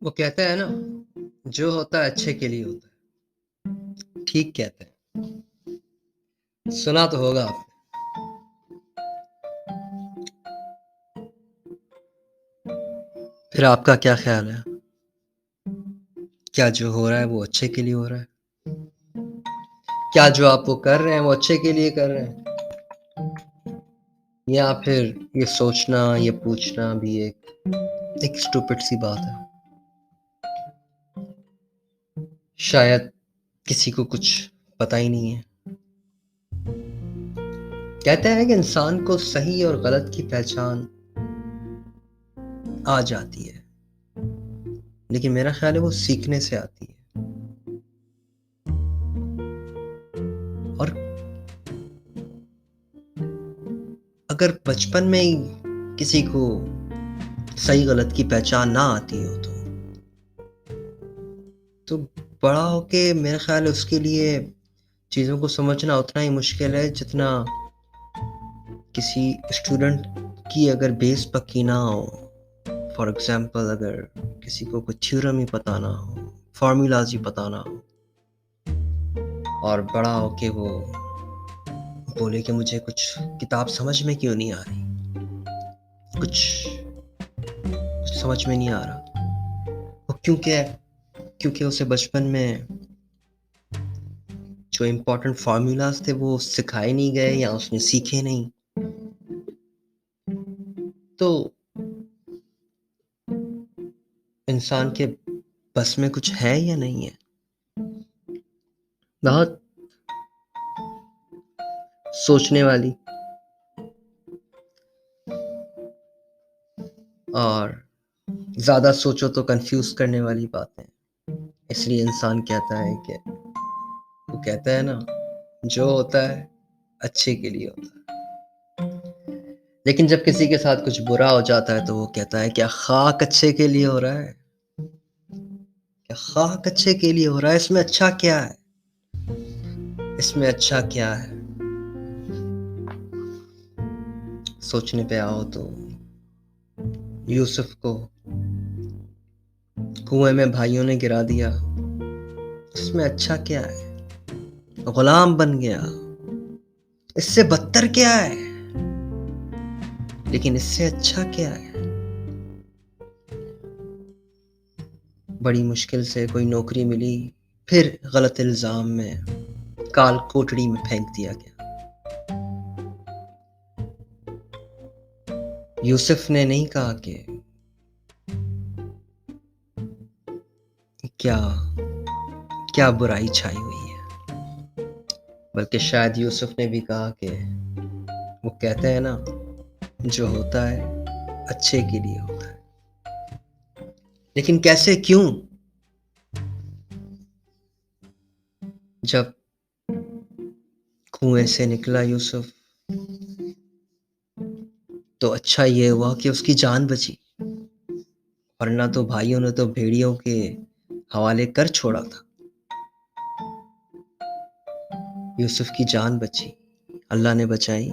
وہ کہتا ہے نا، جو ہوتا ہے اچھے کے لیے ہوتا ہے. ٹھیک کہتے ہیں، سنا تو ہوگا آپ نے. پھر آپ کا کیا خیال ہے؟ کیا جو ہو رہا ہے وہ اچھے کے لیے ہو رہا ہے؟ کیا جو آپ وہ کر رہے ہیں وہ اچھے کے لیے کر رہے ہیں؟ یا پھر یہ سوچنا، یہ پوچھنا بھی ایک اسٹوپڈ سی بات ہے. شاید کسی کو کچھ پتہ ہی نہیں ہے. کہتے ہیں کہ انسان کو صحیح اور غلط کی پہچان آ جاتی ہے، لیکن میرا خیال ہے وہ سیکھنے سے آتی ہے. اور اگر بچپن میں ہی کسی کو صحیح غلط کی پہچان نہ آتی ہو تو بڑا ہو کے میرا خیال ہے اس کے لیے چیزوں کو سمجھنا اتنا ہی مشکل ہے جتنا کسی اسٹوڈنٹ کی اگر بیس پکی نہ ہو. فار ایگزامپل اگر کسی کو کوئی تھیورم ہی پتہ نہ ہو، فارمولاز ہی پتہ نہ ہو، اور بڑا ہو کے وہ بولے کہ مجھے کچھ کتاب سمجھ میں کیوں نہیں آ رہی، کچھ سمجھ میں نہیں آ رہا. وہ کیونکہ اسے بچپن میں جو امپورٹنٹ فارمولاز تھے وہ سکھائے نہیں گئے یا اس نے سیکھے نہیں. تو انسان کے بس میں کچھ ہے یا نہیں ہے. بہت سوچنے والی اور زیادہ سوچو تو کنفیوز کرنے والی بات ہے. اس لیے انسان کہتا ہے کہ وہ کہتا ہے نا، جو ہوتا ہے اچھے کے لیے ہوتا ہے. لیکن جب کسی کے ساتھ کچھ برا ہو جاتا ہے تو وہ کہتا ہے کیا خاک اچھے کے لیے ہو رہا ہے، کیا خاک اچھے کے لیے ہو رہا ہے، اس میں اچھا کیا ہے، اس میں اچھا کیا ہے. سوچنے پہ آؤ تو یوسف کو کنویں میں بھائیوں نے گرا دیا، اس میں اچھا کیا ہے، غلام بن گیا، اس سے بدتر کیا ہے، لیکن اس سے اچھا کیا ہے. بڑی مشکل سے کوئی نوکری ملی، پھر غلط الزام میں کال کوٹڑی میں پھینک دیا گیا. یوسف نے نہیں کہا کہ کیا برائی چھائی ہوئی ہے، بلکہ شاید یوسف نے بھی کہا کہ وہ کہتے ہیں نا، جو ہوتا ہے اچھے کے لیے ہوتا ہے. لیکن کیسے، کیوں؟ جب کنویں سے نکلا یوسف تو اچھا یہ ہوا کہ اس کی جان بچی، ورنہ تو بھائیوں نے تو بھیڑیوں کے حوالے کر چھوڑا تھا. یوسف کی جان بچی، اللہ نے بچائی،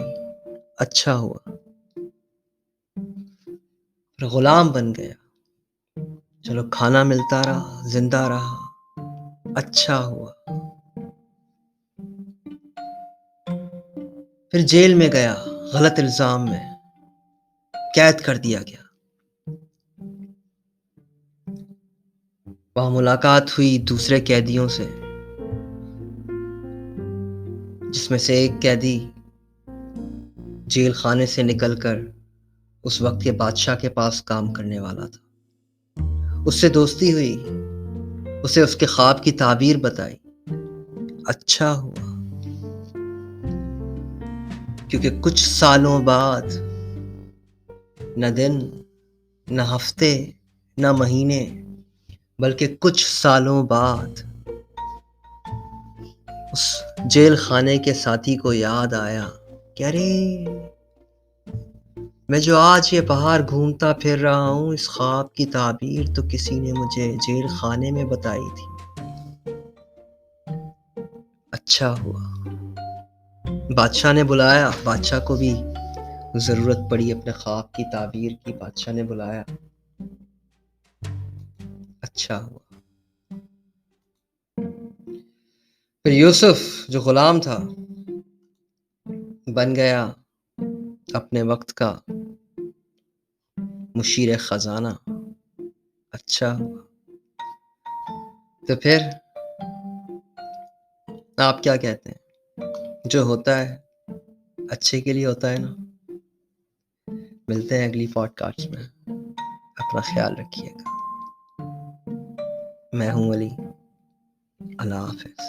اچھا ہوا. غلام بن گیا، چلو کھانا ملتا رہا، زندہ رہا، اچھا ہوا. پھر جیل میں گیا، غلط الزام میں قید کر دیا گیا. وہاں ملاقات ہوئی دوسرے قیدیوں سے، جس میں سے ایک قیدی جیل خانے سے نکل کر اس وقت کے بادشاہ کے پاس کام کرنے والا تھا. اس سے دوستی ہوئی، اسے اس کے خواب کی تعبیر بتائی، اچھا ہوا. کیونکہ کچھ سالوں بعد، نہ دن، نہ ہفتے، نہ مہینے، بلکہ کچھ سالوں بعد اس جیل خانے کے ساتھی کو یاد آیا کہ ارے، میں جو آج یہ باہر گھومتا پھر رہا ہوں، اس خواب کی تعبیر تو کسی نے مجھے جیل خانے میں بتائی تھی. اچھا ہوا. بادشاہ نے بلایا، بادشاہ کو بھی ضرورت پڑی اپنے خواب کی تعبیر کی، بادشاہ نے بلایا. اچھا ہوا. پھر یوسف جو غلام تھا بن گیا اپنے وقت کا مشیر خزانہ. اچھا ہوا. تو پھر آپ کیا کہتے ہیں؟ جو ہوتا ہے اچھے کے لیے ہوتا ہے نا. ملتے ہیں اگلی پوڈ کاسٹ میں. اپنا خیال رکھیے گا. میں ہوں علی. اللہ حافظ.